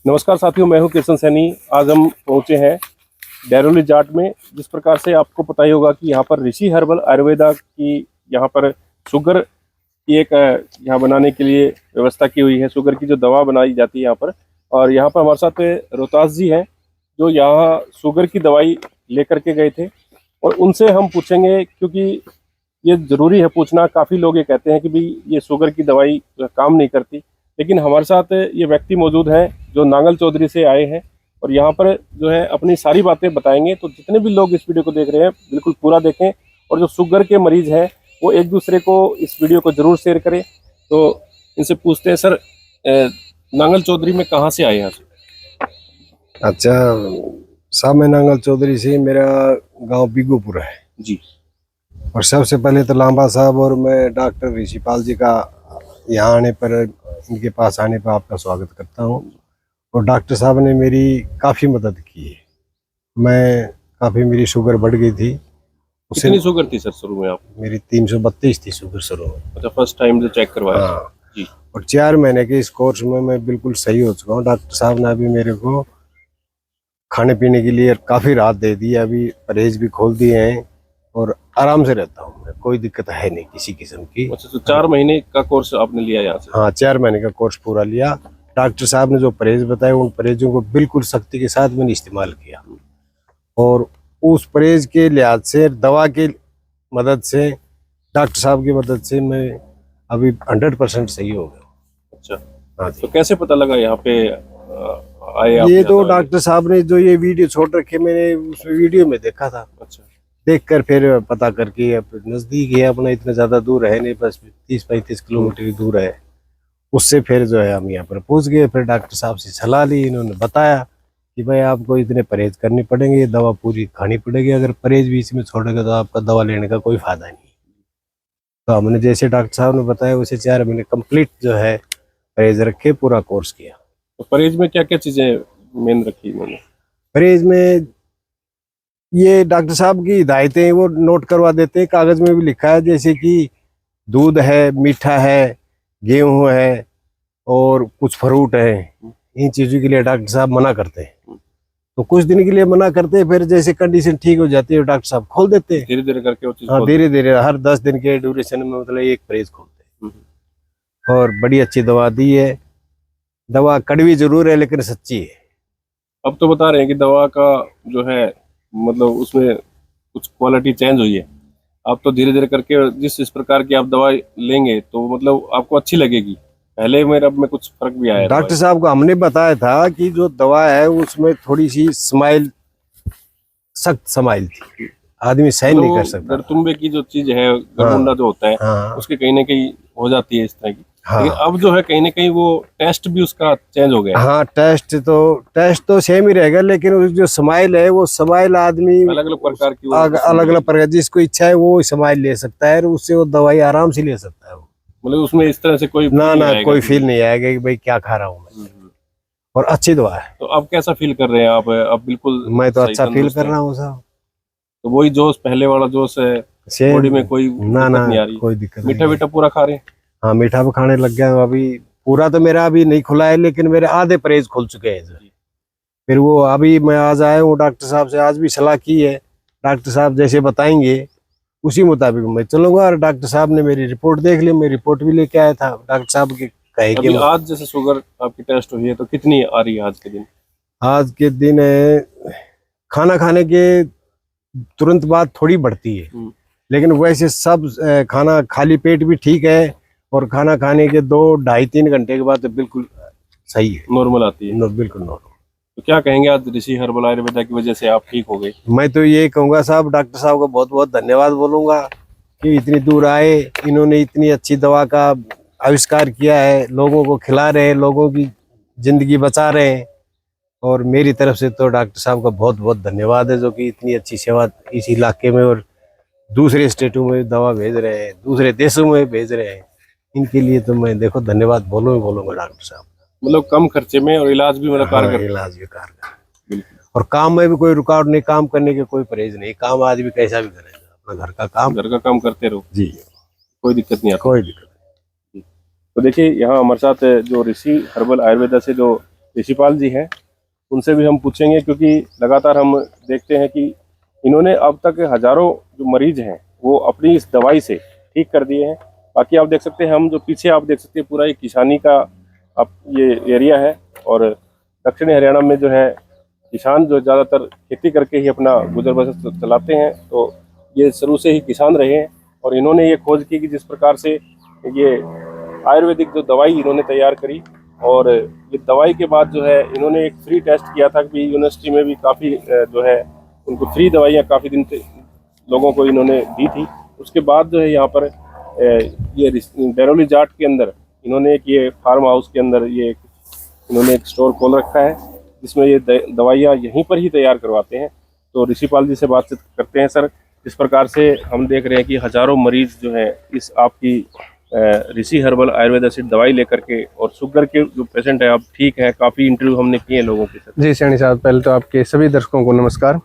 नमस्कार साथियों, मैं हूं किशन सैनी। आज हम पहुंचे हैं डेरोली जाट में। जिस प्रकार से आपको पता ही होगा कि यहाँ पर ऋषि हर्बल आयुर्वेदा की यहाँ पर शुगर की एक यहाँ बनाने के लिए व्यवस्था की हुई है। शुगर की जो दवा बनाई जाती है यहाँ पर, और यहाँ पर हमारे साथ रोहतास जी हैं जो यहाँ शुगर की दवाई लेकर के गए थे, और उनसे हम पूछेंगे, क्योंकि ये ज़रूरी है पूछना। काफ़ी लोग ये कहते हैं कि भाई ये शुगर की दवाई काम नहीं करती, लेकिन हमारे साथ ये व्यक्ति मौजूद हैं जो नांगल चौधरी से आए हैं और यहाँ पर जो है अपनी सारी बातें बताएंगे। तो जितने भी लोग इस वीडियो को देख रहे हैं बिल्कुल पूरा देखें, और जो शुगर के मरीज हैं वो एक दूसरे को इस वीडियो को जरूर शेयर करें। तो इनसे पूछते हैं, सर नांगल चौधरी में कहाँ से आए हैं? अच्छा साहब, मैं नांगल चौधरी से, मेरा गांव बिगुपुर है जी। और सबसे पहले तो लांबा साहब और मैं डॉक्टर ऋषिपाल जी का यहाँ आने पर, इनके पास आने पर आपका स्वागत करता हूँ। और डॉक्टर साहब ने मेरी काफ़ी मदद की है। मेरी शुगर बढ़ गई थी। कितनी शुगर थी सर शुरू में? आप मेरी 332 थी शुगर शुरू में। अच्छा, फर्स्ट टाइम जो चेक करवाया? हाँ जी। और 4 महीने के इस कोर्स में मैं बिल्कुल सही हो चुका हूँ। डॉक्टर साहब ने अभी मेरे को खाने पीने के लिए काफ़ी राहत दे दी है। अभी परहेज भी खोल दिए हैं और आराम से रहता हूँ मैं, कोई दिक्कत है नहीं किसी किस्म की। अच्छा, तो 4 महीने का कोर्स आपने लिया यहाँ से? हाँ, 4 महीने का कोर्स पूरा लिया। डॉक्टर साहब ने जो परहेज बताए उन परहेजों को बिल्कुल सख्ती के साथ मैंने इस्तेमाल किया, और उस परहेज के लिहाज से, दवा की मदद से, डॉक्टर साहब की मदद से मैं अभी 100% सही हो गया। अच्छा, हाँ तो कैसे पता लगा यहाँ पे आए आप? ये तो डॉक्टर साहब ने जो ये वीडियो छोड़ रखे, मैंने उस वीडियो में देखा था। अच्छा, देखकर फिर पता करके, अब नज़दीक है अपना, इतना ज़्यादा दूर है नहीं, बस 30-35 किलोमीटर की दूर है। उससे फिर जो है हम यहाँ पर पहुँच गए। फिर डॉक्टर साहब से सलाह ली। इन्होंने बताया कि भाई आपको इतने परहेज करने पड़ेंगे, ये दवा पूरी खानी पड़ेगी। अगर परहेज भी इसमें छोड़ेगा तो आपका दवा लेने का कोई फायदा नहीं। तो हमने जैसे डॉक्टर साहब ने बताया वैसे 4 महीने कंप्लीट जो है परहेज रखे, पूरा कोर्स किया। तो परहेज में क्या क्या चीजें मेन रखी इन्होंने? परहेज में ये डॉक्टर साहब की हिदायतें वो नोट करवा देते हैं, कागज में भी लिखा है, जैसे कि दूध है, मीठा है, गेहूं है और कुछ फ्रूट है। इन चीज़ों के लिए डॉक्टर साहब मना करते हैं। तो कुछ दिन के लिए मना करते हैं, फिर जैसे कंडीशन ठीक हो जाती है डॉक्टर साहब खोल देते हैं। धीरे धीरे करके वो चीज हाँ, धीरे धीरे हर 10 दिन के ड्यूरेशन में मतलब एक परहेज खोलते हैं। और बड़ी अच्छी दवा दी है। दवा कड़वी जरूर है लेकिन सच्ची है। अब तो बता रहे हैं कि दवा का जो है मतलब उसमें कुछ क्वालिटी चेंज हुई है। आप तो धीरे धीरे करके जिस प्रकार की आप दवा लेंगे तो मतलब आपको अच्छी लगेगी। पहले मेरे अब में कुछ फर्क भी आया। डॉक्टर साहब को हमने बताया था कि जो दवा है उसमें थोड़ी सी स्माइल, सख्त स्माइल थी, आदमी सहन नहीं कर सकता। गरतुम्बे की जो चीज है, गरमुंडा जो होता है, हाँ, उसके कहीं ना कहीं हो जाती है इस तरह की। हाँ, लेकिन अब जो है कहीं ना कहीं वो टेस्ट भी उसका चेंज हो गया है। हाँ, टेस्ट तो सेम ही रहेगा, लेकिन उस जो स्माइल है वो स्माइल आदमी अलग अलग प्रकार की अलग अलग प्रकार, जिसको इच्छा है वो स्माइल ले सकता है और उससे वो दवाई आराम से ले सकता है। मतलब उसमें इस तरह से कोई ना कोई फील नहीं आएगा कि भाई क्या खा रहा हूँ मैं। और अच्छी दवा है। तो आप कैसा फील कर रहे हैं? आप अब बिल्कुल? मैं तो अच्छा फील कर रहा हूँ साहब। तो वही जोश, पहले वाला जोश है बॉडी में? कोई ना नहीं आ रही? कोई दिक्कत? मीठा मीठा पूरा खा रहे हैं? हाँ, मीठा भी खाने लग गया अभी। पूरा तो मेरा अभी नहीं खुला है, लेकिन मेरे आधे परहेज खुल चुके हैं। फिर वो अभी मैं आज आया हूँ, डॉक्टर साहब से आज भी सलाह की है। डॉक्टर साहब जैसे बताएंगे उसी मुताबिक मैं चलूंगा। और डॉक्टर साहब ने मेरी रिपोर्ट देख ली, मैं रिपोर्ट भी लेके आया था। डॉक्टर साहब के कहे कि आज जैसे शुगर आपकी टेस्ट हुई है तो कितनी आ रही है आज के दिन? आज के दिन खाना खाने के तुरंत बाद थोड़ी बढ़ती है, लेकिन वैसे सब खाना खाली पेट भी ठीक है, और खाना खाने के 2-2.5-3 घंटे के बाद तो बिल्कुल सही है, नॉर्मल आती है। बिल्कुल नॉर्मल। तो क्या कहेंगे, आज ऋषि हर्बल आयुर्वेदा की वजह से आप ठीक हो गए? मैं तो ये कहूँगा साहब, डॉक्टर साहब को बहुत बहुत धन्यवाद बोलूँगा कि इतनी दूर आए, इन्होंने इतनी अच्छी दवा का आविष्कार किया है, लोगों को खिला रहे हैं, लोगों की ज़िंदगी बचा रहे हैं। और मेरी तरफ से तो डॉक्टर साहब का बहुत बहुत धन्यवाद है, जो कि इतनी अच्छी सेवा इस इलाके में और दूसरे स्टेटों में दवा भेज रहे हैं, दूसरे देशों में भेज रहे हैं। इनके लिए तो मैं देखो धन्यवाद बोलूँगा डॉक्टर साहब। मतलब कम खर्चे में और इलाज भी मतलब कारगर? इलाज भी कारगर, और काम में भी कोई रुकावट नहीं, काम करने के कोई परहेज नहीं। काम आदमी कैसा भी करेगा, अपना घर का काम करते रहो जी, कोई दिक्कत नहीं आती। कोई दिक्कत नहीं। तो देखिए यहाँ हमारे साथ जो ऋषि हर्बल आयुर्वेदा से जो ऋषिपाल जी हैं, उनसे भी हम पूछेंगे, क्योंकि लगातार हम देखते हैं कि इन्होंने अब तक हजारों जो मरीज हैं वो अपनी इस दवाई से ठीक कर दिए हैं। बाकी आप देख सकते हैं, हम जो पीछे आप देख सकते हैं पूरा ये किसानी का अब ये एरिया है, और दक्षिणी हरियाणा में जो है किसान जो ज़्यादातर खेती करके ही अपना गुजर बसर चलाते हैं, तो ये शुरू से ही किसान रहे हैं। और इन्होंने ये खोज की कि जिस प्रकार से ये आयुर्वेदिक जो दवाई इन्होंने तैयार करी, और ये दवाई के बाद जो है इन्होंने एक फ्री टेस्ट किया था कि यूनिवर्सिटी में भी काफ़ी जो है उनको फ्री दवाइयाँ काफ़ी दिन से लोगों को इन्होंने दी थी। उसके बाद जो है यहाँ पर ये डेरोली जाट के अंदर इन्होंने एक ये फार्म हाउस के अंदर ये इन्होंने एक स्टोर खोल रखा है, जिसमें ये दवाइयाँ यहीं पर ही तैयार करवाते हैं। तो ऋषिपाल जी से बातचीत करते हैं। सर, इस प्रकार से हम देख रहे हैं कि हजारों मरीज जो है इस आपकी ऋषि हर्बल आयुर्वेद एसिड दवाई लेकर के, और शुगर के जो पेशेंट है अब ठीक है, काफ़ी इंटरव्यू हमने किए हैं लोगों के साथ। जी सैनी साहब, पहले तो आपके सभी दर्शकों को नमस्कार।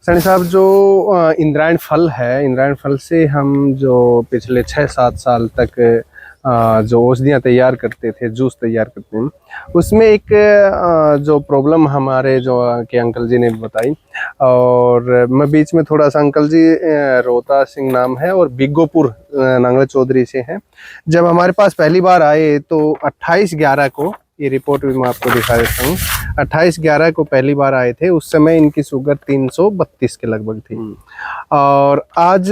सैनी साहब, जो इंद्रायण फल है, इंद्रायण फल से हम जो पिछले 6-7 साल तक जो औषधियाँ तैयार करते थे, जूस तैयार करते हैं, उसमें एक जो प्रॉब्लम हमारे जो के अंकल जी ने बताई, और मैं बीच में थोड़ा सा, अंकल जी रोहता सिंह नाम है और बिग्गोपुर नांगला चौधरी से हैं। जब हमारे पास पहली बार आए तो 28/11 को, ये रिपोर्ट भी मैं आपको दिखा देता हूँ, 28/11 को पहली बार आए थे। उस समय इनकी शुगर 332 के लगभग थी, और आज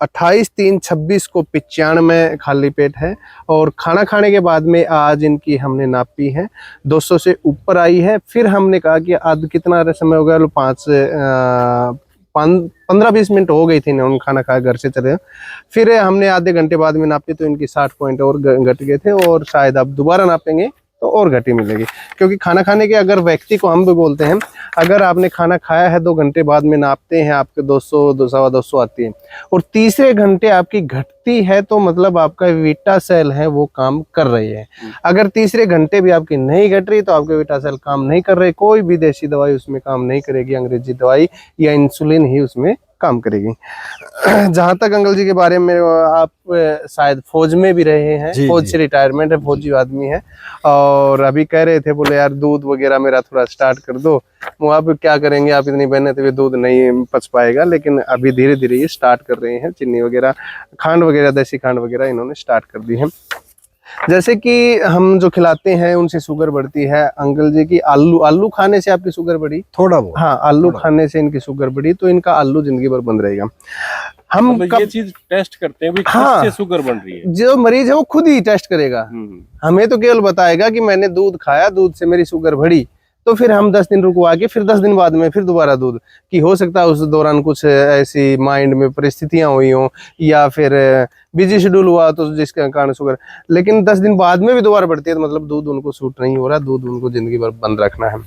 28/3/26 को 95 खाली पेट है, और खाना खाने के बाद में आज इनकी हमने नापी है, 200 से ऊपर आई है। फिर हमने कहा कि आज कितना समय हो गया, 15-20 मिनट हो गई थी ना, उन खाना खाया घर से चले। फिर हमने आधे घंटे बाद में नापी तो इनकी 60 पॉइंट और घट गए थे, और शायद अब दोबारा नापेंगे तो और घटी मिलेगी। क्योंकि खाना खाने के, अगर व्यक्ति को हम भी बोलते हैं, अगर आपने खाना खाया है 2 घंटे बाद में नापते हैं, आपके 200-200 आती है, और तीसरे घंटे आपकी घटती है, तो मतलब आपका वीटा सेल है वो काम कर रही है। अगर तीसरे घंटे भी आपकी नहीं घट रही तो आपके वीटा सेल काम नहीं कर रहे, कोई भी देसी दवाई उसमें काम नहीं करेगी, अंग्रेजी दवाई या इंसुलिन ही उसमें काम करेगी। जहां तक अंकल जी के बारे में, आप शायद फौज में भी रहे हैं, फौज से रिटायरमेंट है, फौजी आदमी है, और अभी कह रहे थे, बोले यार दूध वगैरह मेरा थोड़ा स्टार्ट कर दो। वो आप क्या करेंगे, आप इतनी मेहनत हुए दूध नहीं पच पाएगा, लेकिन अभी धीरे धीरे ये स्टार्ट कर रहे हैं। चीनी वगैरह, खांड वगैरह, देसी खांड वगैरह इन्होंने स्टार्ट कर दी है। जैसे कि हम जो खिलाते हैं उनसे शुगर बढ़ती है। अंकल जी की आलू खाने से आपकी शुगर बढ़ी? थोड़ा बहुत, हाँ, आलू खाने से इनकी शुगर बढ़ी, तो इनका आलू जिंदगी भर बंद रहेगा। हम मतलब ये चीज टेस्ट करते हैं भी, हाँ, किससे शुगर बन रही है। जो मरीज है वो खुद ही टेस्ट करेगा, हमें तो केवल बताएगा कि मैंने दूध खाया, दूध से मेरी शुगर बढ़ी, तो फिर हम 10 दिन रुकवा के फिर 10 दिन बाद में फिर दोबारा दूध की, हो सकता है उस दौरान कुछ ऐसी माइंड में परिस्थितियां हुई हों, या फिर बिजी शेड्यूल हुआ तो जिसके कारण शुगर, लेकिन 10 दिन बाद में भी दोबारा बढ़ती है, तो मतलब दूध उनको सूट नहीं हो रहा, दूध उनको जिंदगी भर बंद रखना है।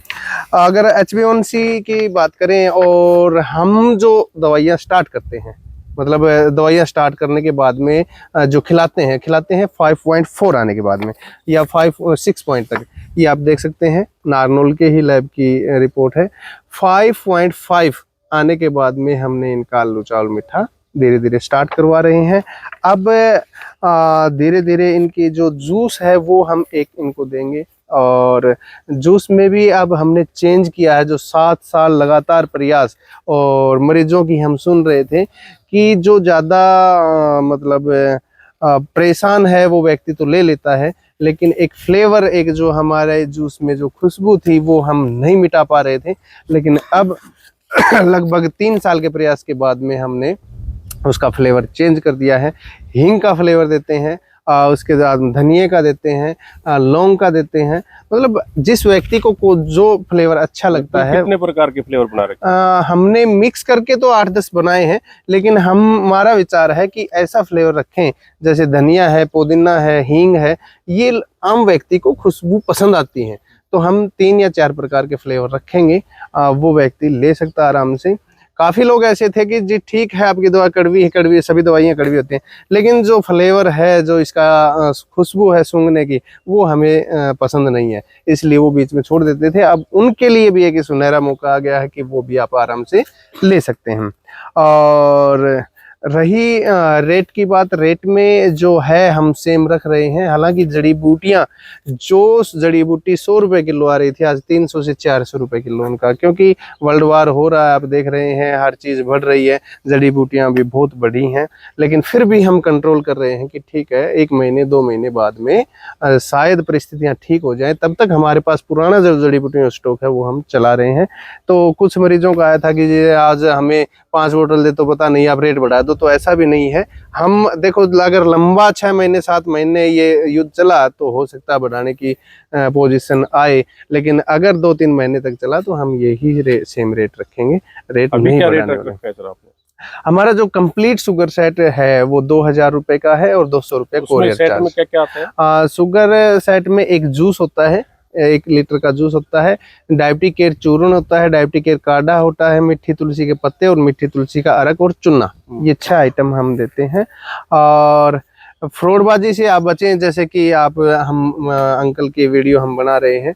अगर HbA1c की बात करें, और हम जो दवाइयाँ स्टार्ट करते हैं, मतलब दवाइयाँ स्टार्ट करने के बाद में जो खिलाते हैं 5.4 आने के बाद में, या 5-6 पॉइंट तक, ये आप देख सकते हैं, नारनौल के ही लैब की रिपोर्ट है। 5.5 आने के बाद में हमने इनका आलू चावल मीठा धीरे धीरे स्टार्ट करवा रहे हैं। अब धीरे धीरे इनकी जो जूस है वो हम एक इनको देंगे, और जूस में भी अब हमने चेंज किया है। जो 7 साल लगातार प्रयास और मरीजों की हम सुन रहे थे कि जो ज़्यादा मतलब परेशान है वो व्यक्ति तो ले लेता है, लेकिन एक फ्लेवर, एक जो हमारे जूस में जो खुशबू थी वो हम नहीं मिटा पा रहे थे। लेकिन अब लगभग 3 साल के प्रयास के बाद में हमने उसका फ्लेवर चेंज कर दिया है। हींग का फ्लेवर देते हैं, उसके बाद धनिए का देते हैं, लौंग का देते हैं, मतलब जिस व्यक्ति को जो फ्लेवर अच्छा लगता है। कितने प्रकार के फ्लेवर बना रखे? हमने मिक्स करके तो 8-10 बनाए हैं, लेकिन हमारा विचार है कि ऐसा फ्लेवर रखें, जैसे धनिया है, पुदीना है, हींग है, ये आम व्यक्ति को खुशबू पसंद आती है, तो हम 3 या 4 प्रकार के फ्लेवर रखेंगे, वो व्यक्ति ले सकता है आराम से। काफ़ी लोग ऐसे थे कि जी ठीक है आपकी दवा कड़वी है, सभी दवाइयाँ कड़वी होती हैं, लेकिन जो फ्लेवर है, जो इसका खुशबू है सूंघने की, वो हमें पसंद नहीं है, इसलिए वो बीच में छोड़ देते थे। अब उनके लिए भी एक सुनहरा मौका आ गया है कि वो भी आप आराम से ले सकते हैं। और रही रेट की बात, रेट में जो है हम सेम रख रहे हैं। हालांकि जड़ी बूटियां, जो जड़ी बूटी 100 रुपए किलो आ रही थी, आज 300 से 400 रुपए किलो उनका, क्योंकि वर्ल्ड वार हो रहा है, आप देख रहे हैं हर चीज बढ़ रही है, जड़ी बूटियां भी बहुत बढ़ी हैं। लेकिन फिर भी हम कंट्रोल कर रहे हैं कि ठीक है, 1 महीने 2 महीने बाद में शायद परिस्थितियां ठीक हो जाएं, तब तक हमारे पास पुराना जो जड़ी बूटियों का स्टॉक है वो हम चला रहे हैं। तो कुछ मरीजों का आया था कि ये आज हमें 5 बोतल दे, तो पता नहीं आप रेट बढ़ा दो, तो ऐसा भी नहीं है। हम देखो, अगर लंबा 6 महीने 7 महीने ये युद्ध चला तो हो सकता है बढ़ाने की पोजीशन आए, लेकिन अगर 2-3 महीने तक चला तो हम यही सेम रेट रखेंगे, रेट अभी नहीं क्या रेट बढ़ाने रख वाले। रखा है सर आपने? हमारा जो कंप्लीट शुगर सेट है वो 2000 रुपए का है और 200 रुपए उसमें कोरियर सेट चार्ज। में क्या क्या आता है? शुगर सेट में एक जूस होता है, 1 लीटर का जूस होता है, डायबिटिक केयर चूर्ण होता है, डायबिटिक केयर काढ़ा होता है, मीठी तुलसी के पत्ते और मीठी तुलसी का अरक और चुन्ना, ये 6 आइटम हम देते हैं। और फ्रॉडबाजी से आप बचें, जैसे कि आप हम अंकल की वीडियो हम बना रहे हैं,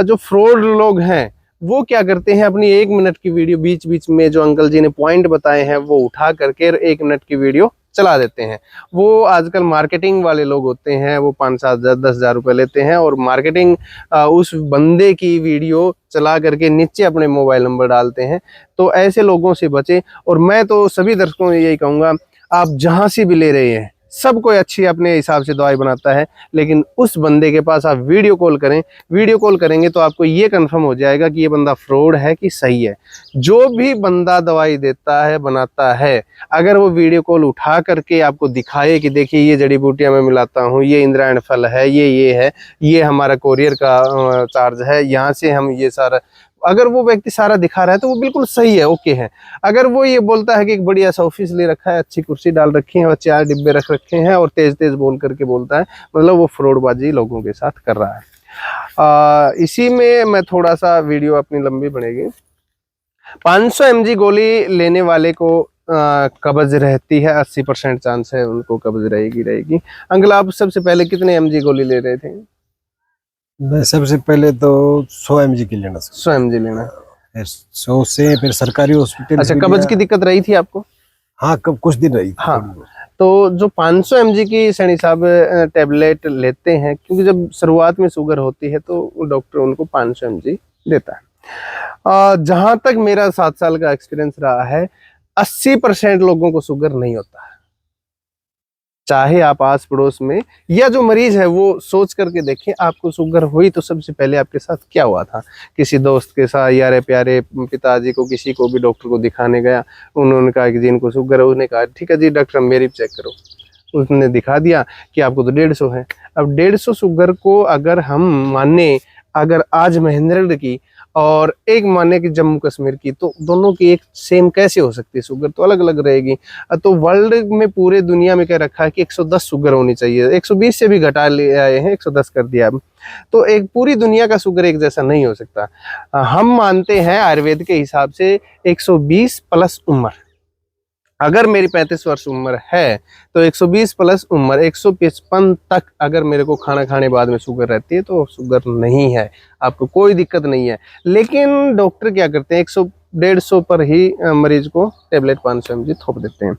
जो फ्रॉड लोग हैं वो क्या करते हैं, अपनी 1 मिनट की वीडियो बीच बीच में जो अंकल जी ने पॉइंट बताए हैं वो उठा करके 1 मिनट की वीडियो चला देते हैं। वो आजकल मार्केटिंग वाले लोग होते हैं, वो 5-7-10 रुपए लेते हैं और मार्केटिंग उस बंदे की वीडियो चला करके नीचे अपने मोबाइल नंबर डालते हैं। तो ऐसे लोगों से बचें। और मैं तो सभी दर्शकों को यही कहूँगा, आप जहाँ से भी ले रहे हैं, सब कोई अच्छी अपने हिसाब से दवाई बनाता है, लेकिन उस बंदे के पास आप वीडियो कॉल करें। वीडियो कॉल करेंगे तो आपको ये कंफर्म हो जाएगा कि ये बंदा फ्रॉड है कि सही है। जो भी बंदा दवाई देता है, बनाता है, अगर वो वीडियो कॉल उठा करके आपको दिखाए कि देखिए ये जड़ी बूटियां मैं मिलाता हूँ, ये इंद्रायण फल है, ये है, ये हमारा कोरियर का चार्ज है, यहाँ से हम ये सारा, अगर वो व्यक्ति सारा दिखा रहा है तो वो बिल्कुल सही है, ओके है। अगर वो ये बोलता है कि एक बढ़िया सा ऑफिस ले रखा है, अच्छी कुर्सी डाल रखी है और 4 डिब्बे रख रखे हैं और तेज तेज बोल करके बोलता है, मतलब वो फ्रॉडबाजी लोगों के साथ कर रहा है। इसी में मैं थोड़ा सा, वीडियो अपनी लंबी बनेगी। 500 mg गोली लेने वाले को कब्ज रहती है, 80% चांस है उनको कब्ज रहेगी। अंकल, आप सबसे पहले कितने mg गोली ले रहे थे? मैं सबसे पहले तो 100 mg की लेना, 100 mg लेना। फिर 100 से फिर सरकारी हॉस्पिटल। अच्छा, कब्ज की दिक्कत रही थी आपको? हाँ, कब कुछ दिन रही थी। हाँ, तो जो 500 mg की सैनी साहब टेबलेट लेते हैं, क्योंकि जब शुरुआत में शुगर होती है तो डॉक्टर उनको 500 mg देता है। जहां तक मेरा 7 साल का एक्सपीरियंस रहा है, 80% लोगों को शुगर नहीं होता है। चाहे आप आस पड़ोस में या जो मरीज है वो सोच करके देखें, आपको शुगर हुई तो सबसे पहले आपके साथ क्या हुआ था? किसी दोस्त के साथ, यारे प्यारे पिताजी को, किसी को भी डॉक्टर को दिखाने गया, उन्होंने कहा कि जिनको शुगर है, उसने कहा ठीक है जी डॉक्टर मेरी चेक करो, उसने दिखा दिया कि आपको तो 150 है। अब 150 शुगर को अगर हम माने, अगर आज महेंद्रगढ़ की और एक माने कि जम्मू कश्मीर की, तो दोनों की एक सेम कैसे हो सकती है? शुगर तो अलग अलग रहेगी। तो वर्ल्ड में, पूरे दुनिया में क्या रखा है कि 110 शुगर होनी चाहिए, 120 से भी घटा ले आए हैं, 110 कर दिया। तो एक पूरी दुनिया का शुगर एक जैसा नहीं हो सकता। हम मानते हैं आयुर्वेद के हिसाब से 120 प्लस उम्र। अगर मेरी 35 वर्ष उम्र है तो 120 प्लस उम्र, 155 तक अगर मेरे को खाना खाने बाद में शुगर रहती है तो शुगर नहीं है, आपको कोई दिक्कत नहीं है। लेकिन डॉक्टर क्या करते हैं, 100-150 पर ही मरीज को टेबलेट 500 mg थोप देते हैं।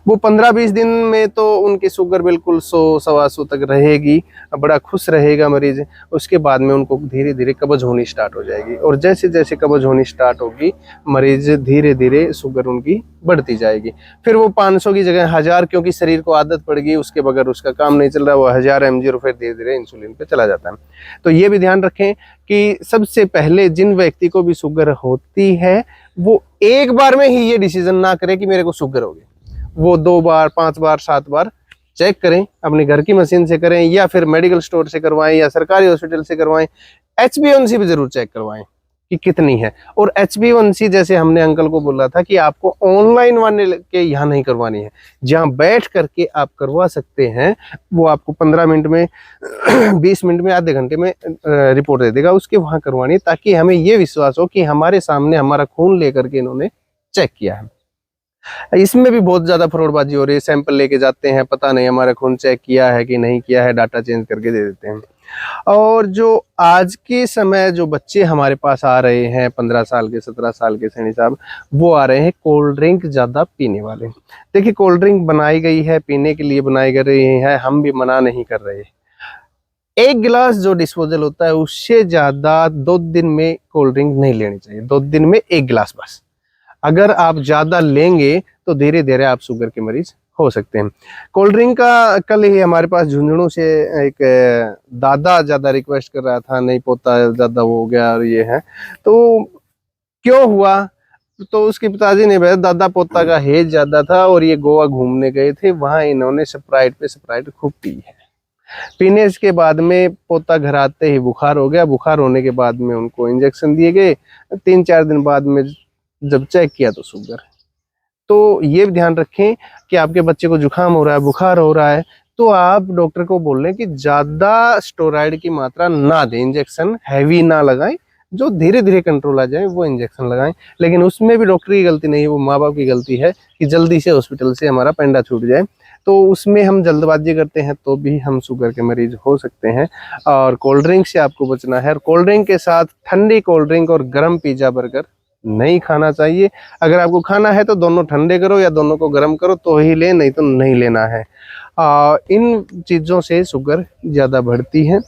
वो 15-20 दिन में तो उनकी शुगर बिल्कुल 100-125 तक रहेगी, बड़ा खुश रहेगा मरीज। उसके बाद में उनको धीरे धीरे कब्ज होनी स्टार्ट हो जाएगी, और जैसे जैसे कब्ज होनी स्टार्ट होगी, मरीज धीरे धीरे शुगर उनकी बढ़ती जाएगी। फिर वो 500 की जगह 1000, क्योंकि शरीर को आदत पड़ गई, उसके बगैर उसका काम नहीं चल रहा, वो 1000 mg और फिर धीरे धीरे इंसुलिन पे चला जाता है। तो ये भी ध्यान रखें कि सबसे पहले जिन व्यक्ति को भी शुगर होती है, वो एक बार में ही ये डिसीजन ना करे कि मेरे को शुगर होगी। वो 2 बार, 5 बार, 7 बार चेक करें, अपने घर की मशीन से करें या फिर मेडिकल स्टोर से करवाएं या सरकारी हॉस्पिटल से करवाएं। HbA1c भी जरूर चेक करवाएं कि कितनी है। और HbA1c जैसे हमने अंकल को बोला था कि आपको ऑनलाइन वाले के यहाँ नहीं करवानी है, जहाँ बैठ करके आप करवा सकते हैं, वो आपको 15 मिनट में 20 मिनट में, आधे घंटे में रिपोर्ट दे देगा, उसके वहाँ करवानी है, ताकि हमें ये विश्वास हो कि हमारे सामने हमारा खून लेकर के इन्होंने चेक किया है। इसमें भी बहुत ज्यादा फ्रॉडबाजी हो रही है, सैंपल लेके जाते हैं, पता नहीं हमारा खून चेक किया है कि नहीं किया है, डाटा चेंज करके दे देते हैं। और जो आज के समय जो बच्चे हमारे पास आ रहे हैं 15 साल के 17 साल के सैनी साहब, वो आ रहे हैं कोल्ड ड्रिंक ज़्यादा पीने वाले। देखिए कोल्ड ड्रिंक बनाई गई है, पीने के लिए बनाई गई है, हम भी मना नहीं कर रहे। एक गिलास जो डिस्पोजल होता है उससे ज़्यादा 2 दिन में कोल्ड ड्रिंक नहीं लेनी चाहिए। 2 दिन में 1 गिलास बस। अगर आप ज़्यादा लेंगे तो धीरे धीरे आप शुगर के मरीज हो सकते हैं। कोल्ड ड्रिंक का कल ही हमारे पास झुंझुनू से एक दादा ज़्यादा रिक्वेस्ट कर रहा था, नहीं पोता ज़्यादा हो गया और ये है, तो क्यों हुआ? तो उसके पिताजी ने बताया दादा पोता का हेज ज़्यादा था और ये गोवा घूमने गए थे, वहाँ इन्होंने स्प्राइट पे स्प्राइट खूब पी है। पीने के बाद में पोता घर आते ही बुखार हो गया। बुखार होने के बाद में उनको इंजेक्शन दिए गए। 3-4 दिन बाद में जब चेक किया तो शुगर। तो ये भी ध्यान रखें कि आपके बच्चे को जुकाम हो रहा है, बुखार हो रहा है, तो आप डॉक्टर को बोल लें कि ज़्यादा स्टेरॉइड की मात्रा ना दें, इंजेक्शन हैवी ना लगाएं, जो धीरे धीरे कंट्रोल आ जाए वो इंजेक्शन लगाएं। लेकिन उसमें भी डॉक्टर की गलती नहीं, वो माँ बाप की गलती है कि जल्दी से हॉस्पिटल से हमारा पेंडा छूट जाए। तो उसमें हम जल्दबाजी करते हैं तो भी हम शुगर के मरीज हो सकते हैं। और कोल्ड ड्रिंक से आपको बचना है। और कोल्ड ड्रिंक के साथ ठंडी कोल्ड ड्रिंक और गर्म पिज्ज़ा बर्गर नहीं खाना चाहिए। अगर आपको खाना है तो दोनों ठंडे करो या दोनों को गर्म करो तो ही लें, नहीं तो नहीं लेना है। इन चीज़ों से शुगर ज़्यादा बढ़ती है।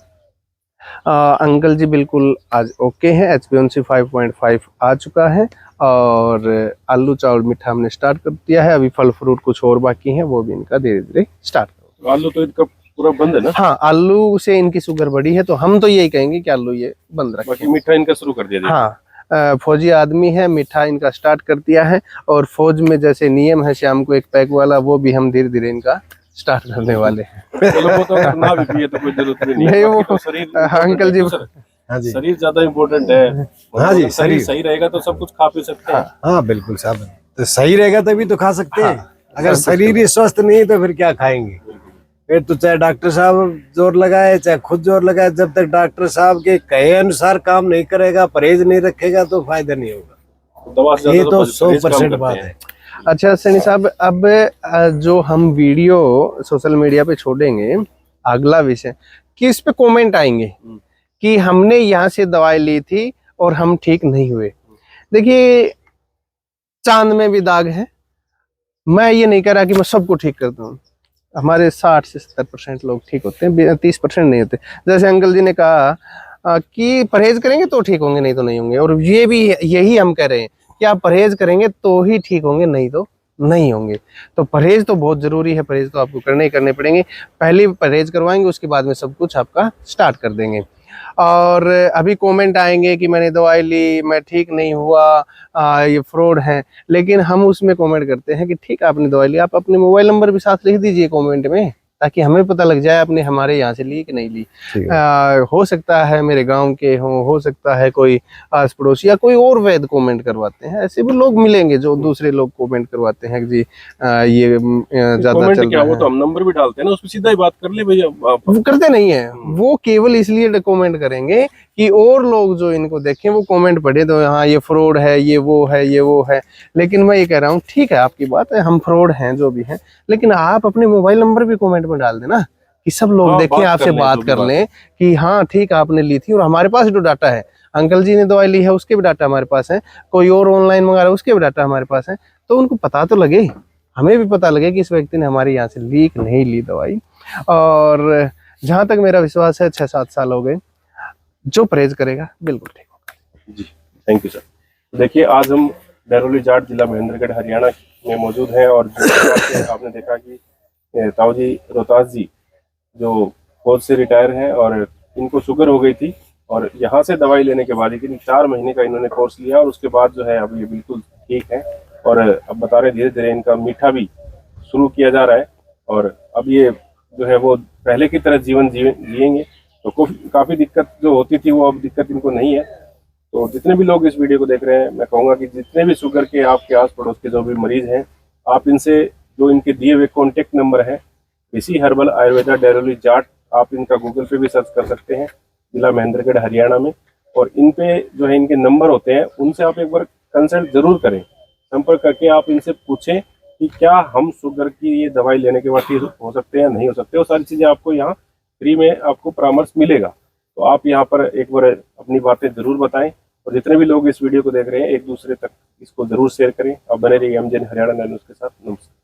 अंकल जी बिल्कुल आज ओके हैं, HbA1c 5.5 आ चुका है और आलू चावल मीठा हमने स्टार्ट कर दिया है। अभी फल फ्रूट कुछ और बाकी हैं, वो भी इनका धीरे धीरे स्टार्ट करो। आलू तो इनका पूरा बंद है ना? हाँ, आलू से इनकी शुगर बढ़ी है, तो हम तो यही कहेंगे कि आलू ये बंद रखें। बाकी मीठा इनका शुरू कर दिया। हाँ, फौजी आदमी है, मीठा इनका स्टार्ट कर दिया है। और फौज में जैसे नियम है शाम को 1 पैक वाला, वो भी हम धीरे धीरे इनका स्टार्ट करने वाले हैं। चलो वो तो ना भी पिए तो कोई जरूरत नहीं है। नहीं, वो तो शरीर अंकल जी, हाँ जी, शरीर ज्यादा इम्पोर्टेंट है। हाँ जी, शरीर शरीर सही रहेगा तो सब कुछ खा पी सकते हैं। हाँ बिल्कुल साहब, तो सही रहेगा तभी तो खा सकते हैं। अगर शरीर ही स्वस्थ नहीं तो फिर क्या खाएंगे? फिर तो चाहे डॉक्टर साहब जोर लगाए चाहे खुद जोर लगाए, जब तक डॉक्टर साहब के कहे अनुसार काम नहीं करेगा, परहेज नहीं रखेगा तो फायदा नहीं होगा। दवा से ये ज्यादा तो परहेज कम 100% करते बात हैं। है। अच्छा सनी साहब, अब जो हम वीडियो सोशल मीडिया पे छोड़ेंगे, अगला विषय कि इस पे कमेंट आएंगे कि हमने यहाँ से दवाई ली थी और हम ठीक नहीं हुए। देखिए, चांद में भी दाग है। मैं ये नहीं कह रहा कि मैं सबको ठीक करता हूँ। हमारे 60 से 70% लोग ठीक होते हैं, 30% नहीं होते। जैसे अंकल जी ने कहा कि परहेज करेंगे तो ठीक होंगे, नहीं तो नहीं होंगे। और ये भी यही हम कह रहे हैं कि आप परहेज करेंगे तो ही ठीक होंगे, नहीं तो नहीं होंगे। तो परहेज तो बहुत जरूरी है, परहेज तो आपको करने ही करने पड़ेंगे। पहले परहेज करवाएंगे, उसके बाद में सब कुछ आपका स्टार्ट कर देंगे। और अभी कमेंट आएंगे कि मैंने दवाई ली, मैं ठीक नहीं हुआ, ये फ्रॉड है। लेकिन हम उसमें कमेंट करते हैं कि ठीक आपने दवाई ली, आप अपने मोबाइल नंबर भी साथ लिख दीजिए कमेंट में, ताकि हमें पता लग जाए आपने हमारे यहाँ से ली कि नहीं ली। हो सकता है मेरे गांव के हो सकता है कोई आस पड़ोसी या कोई और वैद्य कमेंट करवाते हैं। ऐसे भी लोग मिलेंगे जो दूसरे लोग कमेंट करवाते हैं कि जी ये ज्यादा कमेंट चल क्या, रहा वो है। तो हम नंबर भी डालते हैं ना, उसमें सीधा ही बात कर ले भैया। वो करते नहीं है, वो केवल इसलिए कमेंट करेंगे कि और लोग जो इनको देखें वो कमेंट पढ़े तो हाँ ये फ्रॉड है, ये वो है, ये वो है। लेकिन मैं ये कह रहा हूँ ठीक है आपकी बात है, हम फ्रॉड हैं जो भी हैं, लेकिन आप अपने मोबाइल नंबर भी कमेंट में डाल देना कि सब लोग देखें, आपसे बात कर लें कि हाँ ठीक आपने ली थी। और हमारे पास जो डाटा है, अंकल जी ने दवाई ली है उसके भी डाटा हमारे पास है, कोई और ऑनलाइन मंगा रहा है उसके भी डाटा हमारे पास है। तो उनको पता तो लगे, हमें भी पता लगे कि इस व्यक्ति ने हमारे यहाँ से लीक नहीं ली दवाई। और जहां तक मेरा विश्वास है 6-7 साल हो गए, जो परहेज करेगा बिल्कुल ठीक होगा। जी, थैंक यू सर। देखिए, आज हम डेरोली जाट, जिला महेंद्रगढ़, हरियाणा में मौजूद हैं। और आपने देखा कि ताऊ जी रोहतास जी जो फौज से रिटायर हैं और इनको शुगर हो गई थी, और यहाँ से दवाई लेने के बाद 4 महीने का इन्होंने कोर्स लिया और उसके बाद जो है अब ये बिल्कुल ठीक है। और अब बता रहे धीरे धीरे इनका मीठा भी शुरू किया जा रहा है और अब ये जो है वो पहले की तरह जीवन जिएंगे। तो काफ़ी दिक्कत जो होती थी वो अब दिक्कत इनको नहीं है। तो जितने भी लोग इस वीडियो को देख रहे हैं, मैं कहूँगा कि जितने भी शुगर के आपके आस पड़ोस के जो भी मरीज हैं, आप इनसे जो इनके दिए हुए कॉन्टेक्ट नंबर है, ऋषि हर्बल आयुर्वेदा डेरोली जाट, आप इनका गूगल पे भी सर्च कर सकते हैं, जिला महेंद्रगढ़ हरियाणा में। और इन पे जो है इनके नंबर होते हैं, उनसे आप एक बार कंसल्ट जरूर करें, संपर्क करके आप इनसे पूछें कि क्या हम शुगर की ये दवाई लेने के बाद ठीक हो सकते हैं, नहीं हो सकते। वो सारी चीज़ें आपको यहाँ फ्री में आपको परामर्श मिलेगा। तो आप यहाँ पर एक बार अपनी बातें जरूर बताएं और जितने भी लोग इस वीडियो को देख रहे हैं एक दूसरे तक इसको जरूर शेयर करें। आप बने रहिए एमजेएन हरियाणा न्यूज़ के साथ। नमस्कार।